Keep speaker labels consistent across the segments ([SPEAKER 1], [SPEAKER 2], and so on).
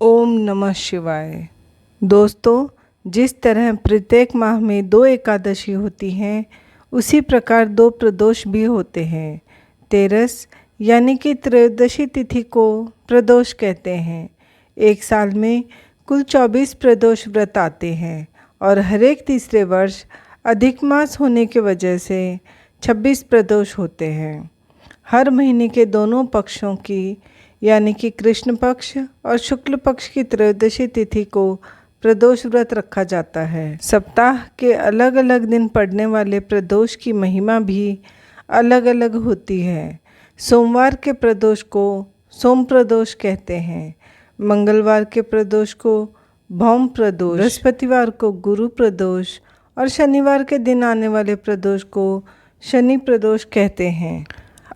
[SPEAKER 1] ओम नमः शिवाय। दोस्तों, जिस तरह प्रत्येक माह में 2 एकादशी होती हैं, उसी प्रकार 2 प्रदोष भी होते हैं। तेरस यानी कि त्रयोदशी तिथि को प्रदोष कहते हैं। एक साल में कुल 24 प्रदोष व्रत आते हैं और हर एक तीसरे वर्ष अधिक मास होने की वजह से 26 प्रदोष होते हैं। हर महीने के दोनों पक्षों की यानी कि कृष्ण पक्ष और शुक्ल पक्ष की त्रयोदशी तिथि को प्रदोष व्रत रखा जाता है। सप्ताह के अलग अलग दिन पड़ने वाले प्रदोष की महिमा भी अलग अलग होती है। सोमवार के प्रदोष को सोम प्रदोष कहते हैं, मंगलवार के प्रदोष को भौम प्रदोष, बृहस्पतिवार को गुरु प्रदोष और शनिवार के दिन आने वाले प्रदोष को शनि प्रदोष कहते हैं।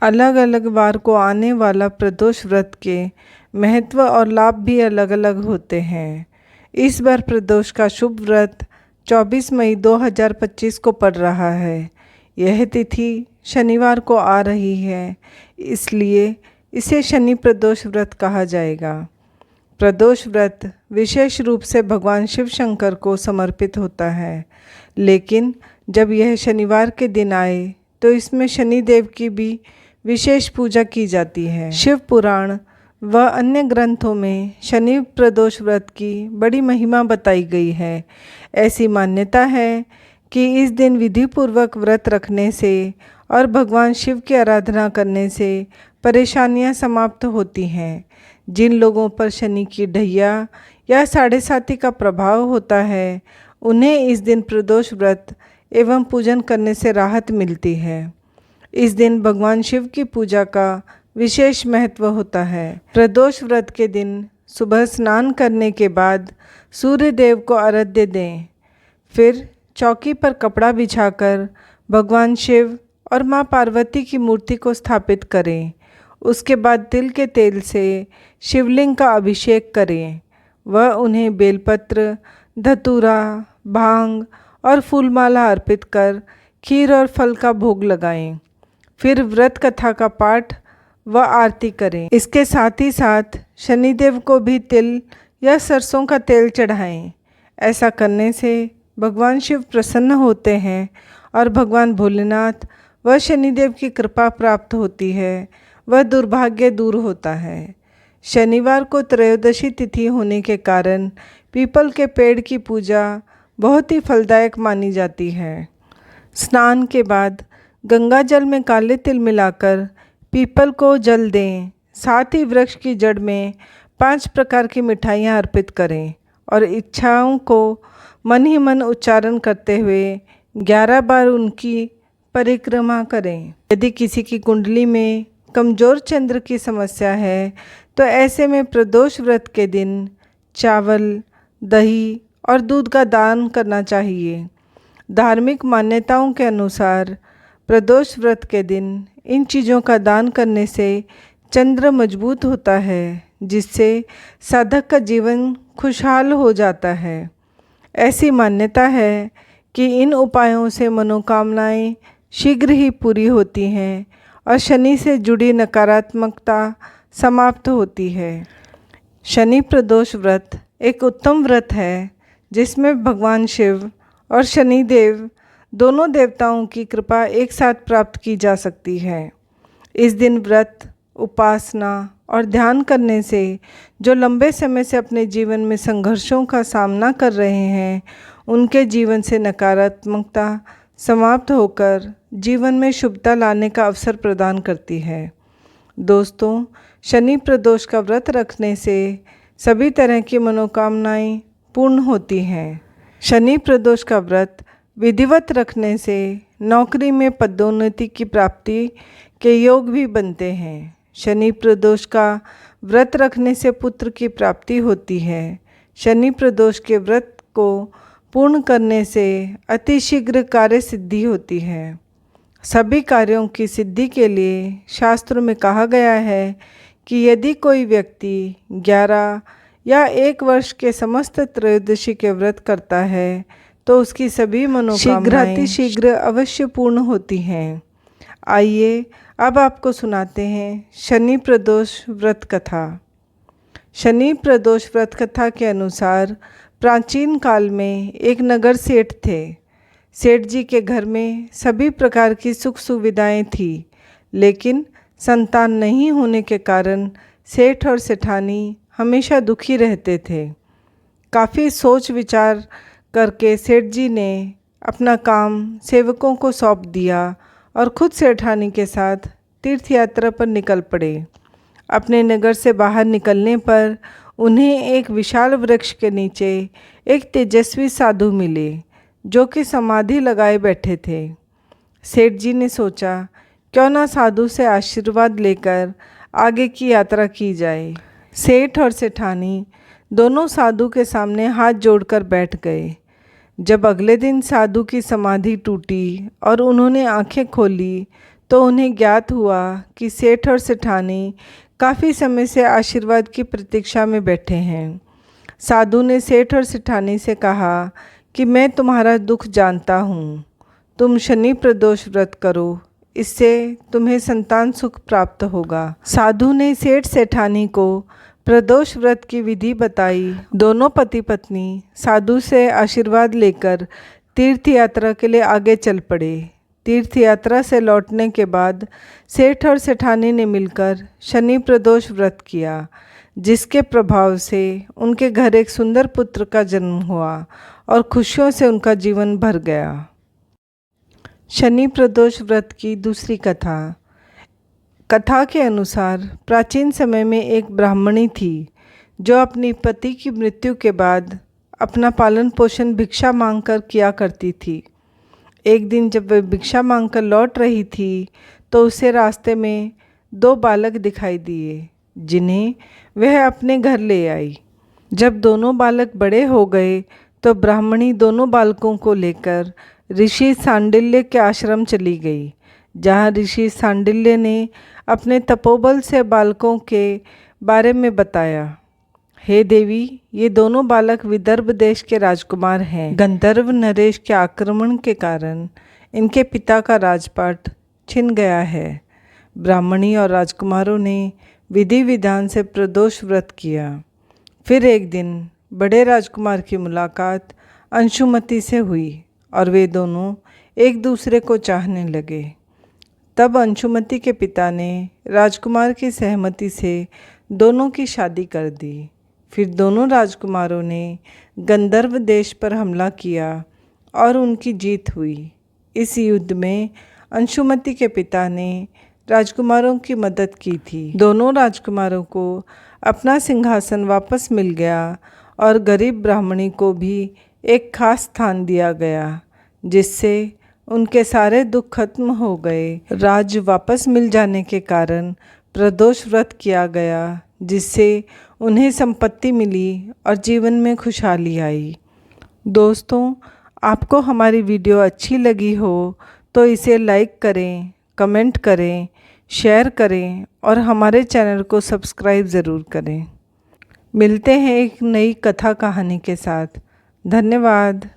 [SPEAKER 1] अलग अलग वार को आने वाला प्रदोष व्रत के महत्व और लाभ भी अलग अलग होते हैं। इस बार प्रदोष का शुभ व्रत 24 मई 2025 को पड़ रहा है। यह तिथि शनिवार को आ रही है, इसलिए इसे शनि प्रदोष व्रत कहा जाएगा। प्रदोष व्रत विशेष रूप से भगवान शिव शंकर को समर्पित होता है, लेकिन जब यह शनिवार के दिन आए तो इसमें शनि देव की भी विशेष पूजा की जाती है। शिव पुराण व अन्य ग्रंथों में शनि प्रदोष व्रत की बड़ी महिमा बताई गई है। ऐसी मान्यता है कि इस दिन विधि पूर्वक व्रत रखने से और भगवान शिव की आराधना करने से परेशानियां समाप्त होती हैं। जिन लोगों पर शनि की ढैया या साढ़े साती का प्रभाव होता है, उन्हें इस दिन प्रदोष व्रत एवं पूजन करने से राहत मिलती है। इस दिन भगवान शिव की पूजा का विशेष महत्व होता है। प्रदोष व्रत के दिन सुबह स्नान करने के बाद सूर्य देव को अर्घ्य दें। फिर चौकी पर कपड़ा बिछाकर भगवान शिव और माँ पार्वती की मूर्ति को स्थापित करें। उसके बाद तिल के तेल से शिवलिंग का अभिषेक करें व उन्हें बेलपत्र, धतूरा, भांग और फूलमाला अर्पित कर खीर और फल का भोग लगाएं। फिर व्रत कथा का पाठ व आरती करें। इसके साथ ही साथ शनिदेव को भी तिल या सरसों का तेल चढ़ाएं। ऐसा करने से भगवान शिव प्रसन्न होते हैं और भगवान भोलेनाथ व शनिदेव की कृपा प्राप्त होती है व दुर्भाग्य दूर होता है। शनिवार को त्रयोदशी तिथि होने के कारण पीपल के पेड़ की पूजा बहुत ही फलदायक मानी जाती है। स्नान के बाद गंगा जल में काले तिल मिलाकर पीपल को जल दें। साथ ही वृक्ष की जड़ में 5 प्रकार की मिठाइयाँ अर्पित करें और इच्छाओं को मन ही मन उच्चारण करते हुए 11 बार उनकी परिक्रमा करें। यदि किसी की कुंडली में कमजोर चंद्र की समस्या है, तो ऐसे में प्रदोष व्रत के दिन चावल, दही और दूध का दान करना चाहिए। धार्मिक मान्यताओं के अनुसार प्रदोष व्रत के दिन इन चीज़ों का दान करने से चंद्र मजबूत होता है, जिससे साधक का जीवन खुशहाल हो जाता है। ऐसी मान्यता है कि इन उपायों से मनोकामनाएं शीघ्र ही पूरी होती हैं और शनि से जुड़ी नकारात्मकता समाप्त होती है। शनि प्रदोष व्रत एक उत्तम व्रत है, जिसमें भगवान शिव और शनिदेव दोनों देवताओं की कृपा एक साथ प्राप्त की जा सकती है। इस दिन व्रत, उपासना और ध्यान करने से जो लंबे समय से अपने जीवन में संघर्षों का सामना कर रहे हैं, उनके जीवन से नकारात्मकता समाप्त होकर जीवन में शुभता लाने का अवसर प्रदान करती है। दोस्तों, शनि प्रदोष का व्रत रखने से सभी तरह की मनोकामनाएं पूर्ण होती हैं। शनि प्रदोष का व्रत विधिवत रखने से नौकरी में पदोन्नति की प्राप्ति के योग भी बनते हैं। शनि प्रदोष का व्रत रखने से पुत्र की प्राप्ति होती है। शनि प्रदोष के व्रत को पूर्ण करने से अतिशीघ्र कार्य सिद्धि होती है। सभी कार्यों की सिद्धि के लिए शास्त्रों में कहा गया है कि यदि कोई व्यक्ति 11 या 1 वर्ष के समस्त त्रयोदशी के व्रत करता है, तो उसकी सभी मनोकामनाएं शीघ्र अवश्य पूर्ण होती हैं। आइए अब आपको सुनाते हैं शनि प्रदोष व्रत कथा। शनि प्रदोष व्रत कथा के अनुसार प्राचीन काल में एक नगर सेठ थे। सेठ जी के घर में सभी प्रकार की सुख सुविधाएं थी, लेकिन संतान नहीं होने के कारण सेठ और सेठानी हमेशा दुखी रहते थे। काफ़ी सोच विचार करके सेठ जी ने अपना काम सेवकों को सौंप दिया और खुद सेठानी के साथ तीर्थ यात्रा पर निकल पड़े। अपने नगर से बाहर निकलने पर उन्हें एक विशाल वृक्ष के नीचे एक तेजस्वी साधु मिले, जो कि समाधि लगाए बैठे थे। सेठ जी ने सोचा, क्यों ना साधु से आशीर्वाद लेकर आगे की यात्रा की जाए। सेठ और सेठानी दोनों साधु के सामने हाथ जोड़कर बैठ गए। जब अगले दिन साधु की समाधि टूटी और उन्होंने आंखें खोली तो उन्हें ज्ञात हुआ कि सेठ और सेठानी काफ़ी समय से आशीर्वाद की प्रतीक्षा में बैठे हैं। साधु ने सेठ और सेठानी से कहा कि मैं तुम्हारा दुख जानता हूँ, तुम शनि प्रदोष व्रत करो, इससे तुम्हें संतान सुख प्राप्त होगा। साधु ने सेठ सेठानी को प्रदोष व्रत की विधि बताई। दोनों पति पत्नी साधु से आशीर्वाद लेकर तीर्थ यात्रा के लिए आगे चल पड़े। तीर्थ यात्रा से लौटने के बाद सेठ और सेठानी ने मिलकर शनि प्रदोष व्रत किया, जिसके प्रभाव से उनके घर एक सुंदर पुत्र का जन्म हुआ और खुशियों से उनका जीवन भर गया। शनि प्रदोष व्रत की दूसरी कथा। कथा के अनुसार प्राचीन समय में एक ब्राह्मणी थी, जो अपनी पति की मृत्यु के बाद अपना पालन पोषण भिक्षा मांगकर किया करती थी। एक दिन जब वह भिक्षा मांगकर लौट रही थी तो उसे रास्ते में 2 बालक दिखाई दिए, जिन्हें वह अपने घर ले आई। जब दोनों बालक बड़े हो गए तो ब्राह्मणी दोनों बालकों को लेकर ऋषि सांडिल्य के आश्रम चली गई, जहाँ ऋषि सांडिल्य ने अपने तपोबल से बालकों के बारे में बताया। हे देवी, ये दोनों बालक विदर्भ देश के राजकुमार हैं। गंधर्व नरेश के आक्रमण के कारण इनके पिता का राजपाट छिन गया है। ब्राह्मणी और राजकुमारों ने विधि विधान से प्रदोष व्रत किया। फिर एक दिन बड़े राजकुमार की मुलाकात अंशुमति से हुई और वे दोनों एक दूसरे को चाहने लगे। तब अंशुमति के पिता ने राजकुमार की सहमति से दोनों की शादी कर दी। फिर दोनों राजकुमारों ने गंधर्व देश पर हमला किया और उनकी जीत हुई। इस युद्ध में अंशुमति के पिता ने राजकुमारों की मदद की थी। दोनों राजकुमारों को अपना सिंहासन वापस मिल गया और गरीब ब्राह्मणी को भी एक खास स्थान दिया गया, जिससे उनके सारे दुख खत्म हो गए। राज वापस मिल जाने के कारण प्रदोष व्रत किया गया, जिससे उन्हें संपत्ति मिली और जीवन में खुशहाली आई। दोस्तों, आपको हमारी वीडियो अच्छी लगी हो तो इसे लाइक करें, कमेंट करें, शेयर करें और हमारे चैनल को सब्सक्राइब ज़रूर करें। मिलते हैं एक नई कथा कहानी के साथ। धन्यवाद।